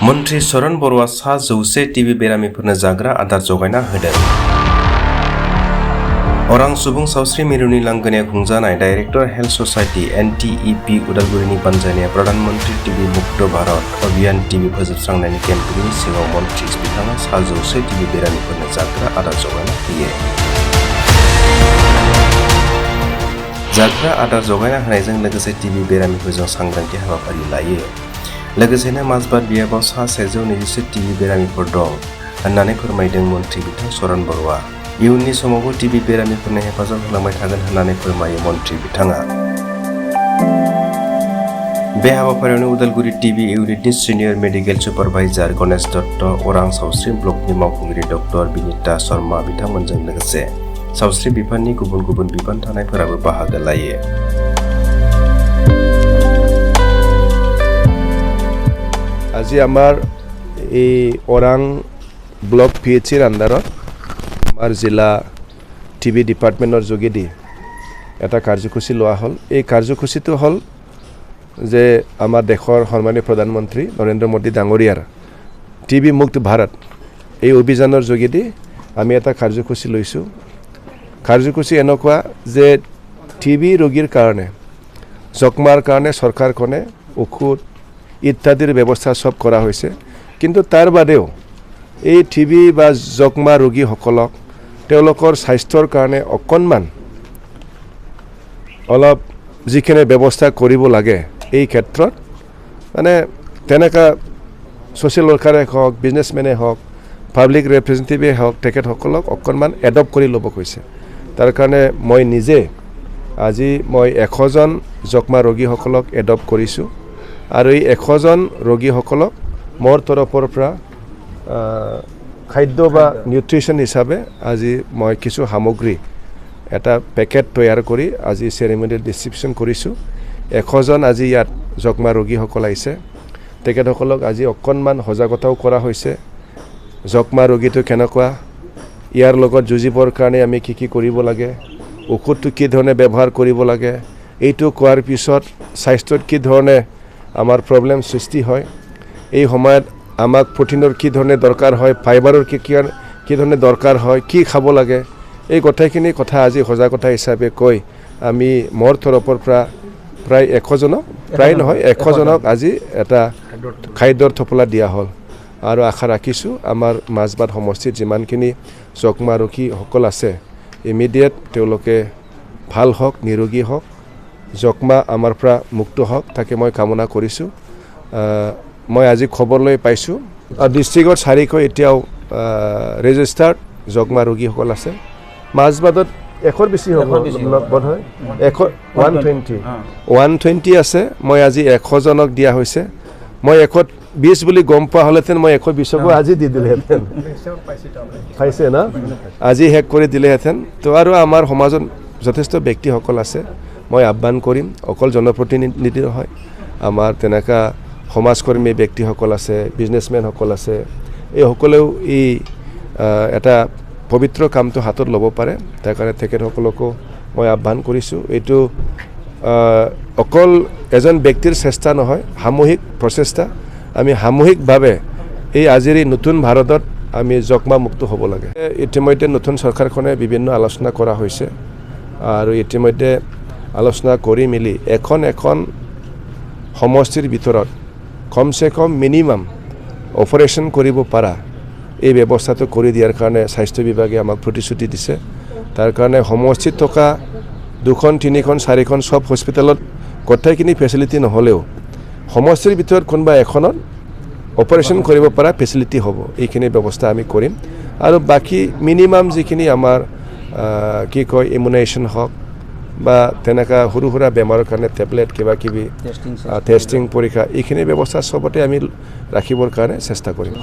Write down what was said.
मन्त्री सरन बर'आ 100 टिबि बेरामिफोरनो जाग्रा आदार जगायना होदों। अरां सुबुं सावस्रि मिरुनि लांगोनायाव खुंजानाय डाइरेक्टर हेल्थ ससाइटि NTEP उदालगुरिनि बानजायनाया प्रधानमन्त्री टिबि मुक्त भारत अभियान टिबि फोजोबस्रांनायनि केम्पेइननि सिगाङाव मन्त्री बिथाङा 100 टिबि बेरामिफोरनो जाग्रा आदार जगायना होयो। जाग्रा आदार जगायना होनायजों लोगोसे टिबि बेरामिफोरजों सांग्रांथि हाबाफारि लायो। लोगोसेनो माजबाद बियाबाव 120 टिबि बेरामिफोर दं होननानै फोरमायदों मन्त्री बिथां सरन बर'आ। इयुननि समावबो टिबि बेरामिफोरनो हेफाजाब होलांबाय थागोन होननानै फोरमायो मन्त्री बिथाङा। बे हाबाफारियावनो उदालगुरि टिबि इउनिटनि senior medical supervisor Ganesh Dutta, अरां सावस्रि ब्लकनि मावफुंगिरि डक्टर बिनिता शर्मा बिथांमोनजों लोगोसे सावस्रि बिफाननि गुबुन गुबुन बिबान थानायफोराबो बाहागो लायो। আজি আমাৰ এই ওৰাং ব্লক PHCৰ আণ্ডাৰত আমাৰ জিলা টিবি ডিপাৰ্টমেণ্টৰ যোগেদি এটা কাৰ্যসূচী লোৱা হ'ল। এই কাৰ্যসূচীটো হ'ল যে আমাৰ দেশৰ সন্মানীয় প্ৰধানমন্ত্ৰী নৰেন্দ্ৰ মোদী ডাঙৰীয়াৰ টিবি মুক্ত ভাৰত এই অভিযানৰ যোগেদি আমি এটা কাৰ্যসূচী লৈছোঁ। কাৰ্যসূচী এনেকুৱা যে টিবি ৰোগীৰ কাৰণে যক্ষ্মাৰ কাৰণে চৰকাৰখনে ঔষধ ইত্যাদিৰ ব্যৱস্থা সব কৰা হৈছে, কিন্তু তাৰ বাদেও এই টিবি বা যক্ষ্মা ৰোগীসকলক তেওঁলোকৰ স্বাস্থ্যৰ কাৰণে অকণমান অলপ যিখিনি ব্যৱস্থা কৰিব লাগে এই ক্ষেত্ৰত মানে তেনেকা ছ'চিয়েল ৱৰ্কাৰে হওক, বিজনেছমেনে হওক, পাব্লিক ৰিপ্ৰেজেণ্টেটিভে হওক, তেখেতসকলক অকণমান এডপ্ট কৰি ল'ব কৈছে। তাৰ কাৰণে মই নিজে আজি 100 জন যক্ষ্মা ৰোগীসকলক এডপ্ট কৰিছোঁ আৰু এই 100 জন ৰোগীসকলক মোৰ তৰফৰ পৰা খাদ্য বা নিউট্ৰিশ্যন হিচাপে আজি মই কিছু সামগ্ৰী এটা পেকেট তৈয়াৰ কৰি আজি চেৰিমনিত ডিষ্ট্ৰিবিউশ্যন কৰিছোঁ। 100 জন আজি ইয়াত যক্ষ্মা ৰোগীসকল আহিছে, তেখেতসকলক আজি অকণমান সজাগতাও কৰা হৈছে। যক্ষ্মা ৰোগীটো কেনেকুৱা, ইয়াৰ লগত যুঁজিবৰ কাৰণে আমি কি কি কৰিব লাগে, ঔষধটো কি ধৰণে ব্যৱহাৰ কৰিব লাগে, এইটো কোৱাৰ পিছত স্বাস্থ্যত কি ধৰণে আমাৰ প্ৰব্লেম সৃষ্টি হয়, এই সময়ত আমাক প্ৰটিনৰ কি ধৰণে দৰকাৰ হয়, ফাইবাৰৰ কি ধৰণে দৰকাৰ হয়, কি খাব লাগে, এই গোটেইখিনি কথা আজি সজাগতা হিচাপে কৈ আমি মোৰ তৰফৰ পৰা প্ৰায় 100 জনক, প্ৰায় নহয় 100 জনক আজি এটা খাদ্যৰ থপলা দিয়া হ'ল। আৰু আশা ৰাখিছোঁ আমাৰ মাজবাট সমষ্টিত যিমানখিনি যক্ষ্মা ৰোগীসকল আছে ইমিডিয়েট তেওঁলোকে ভাল হওক, নিৰোগী হওক, যক্ষ্মা আমাৰ পৰা মুক্ত হওক তাকে মই কামনা কৰিছোঁ। মই আজি খবৰ লৈ পাইছোঁ ডিষ্ট্ৰিক্টত 400 এতিয়াও ৰেজিষ্টাৰ্ড যক্ষ্মা ৰোগীসকল আছে। মাজবাদত 100ৰ বেছি হ'ব বোধ হয়, 120 আছে। মই আজি 100 জনক দিয়া হৈছে। মই 120 বুলি গম পোৱা হ'লেহেঁতেন মই 120কো আজি দি দিলেহেঁতেন, পাইছে না, আজি শেষ কৰি দিলেহেঁতেন। তো আৰু আমাৰ সমাজত যথেষ্ট ব্যক্তিসকল আছে, মই আহ্বান কৰিম, অকল জনপ্ৰতিনিধি নহয়, আমাৰ তেনেকা সমাজকৰ্মী ব্যক্তিসকল আছে, বিজনেছমেনসকল আছে, এই সকলেও এই এটা পবিত্ৰ কামটো হাতত ল'ব পাৰে। তাৰ কাৰণে তেখেতসকলকো মই আহ্বান কৰিছোঁ। এইটো অকল এজন ব্যক্তিৰ চেষ্টা নহয়, সামূহিক প্ৰচেষ্টা। আমি সামূহিকভাৱে এই আজিৰ এই নতুন ভাৰতত আমি যক্ষ্মা মুক্ত হ'ব লাগে। ইতিমধ্যে নতুন চৰকাৰখনে বিভিন্ন আলোচনা কৰা হৈছে আৰু ইতিমধ্যে আলোচনা কৰি মেলি এখন সমষ্টিৰ ভিতৰত কমচে কম মিনিমাম অপাৰেশ্যন কৰিব পৰা এই ব্যৱস্থাটো কৰি দিয়াৰ কাৰণে স্বাস্থ্য বিভাগে আমাক প্ৰতিশ্ৰুতি দিছে। তাৰ কাৰণে সমষ্টিত থকা 2খন, 3খন, 4খন সব হস্পিটেলত গোটেইখিনি ফেচিলিটি নহ'লেও সমষ্টিৰ ভিতৰত কোনোবা এখনত অপাৰেশ্যন কৰিব পৰা ফেচিলিটি হ'ব, এইখিনি ব্যৱস্থা আমি কৰিম। আৰু বাকী মিনিমাম যিখিনি আমাৰ কি কয় ইমিউনাইজেশ্যন হওক বা তেনেকা সৰু সুৰা বেমাৰৰ কাৰণে টেবলেট কিবা কিবি টেষ্টিং পৰীক্ষা এইখিনি ব্যৱস্থা চবতে আমি ৰাখিবৰ কাৰণে চেষ্টা কৰিম।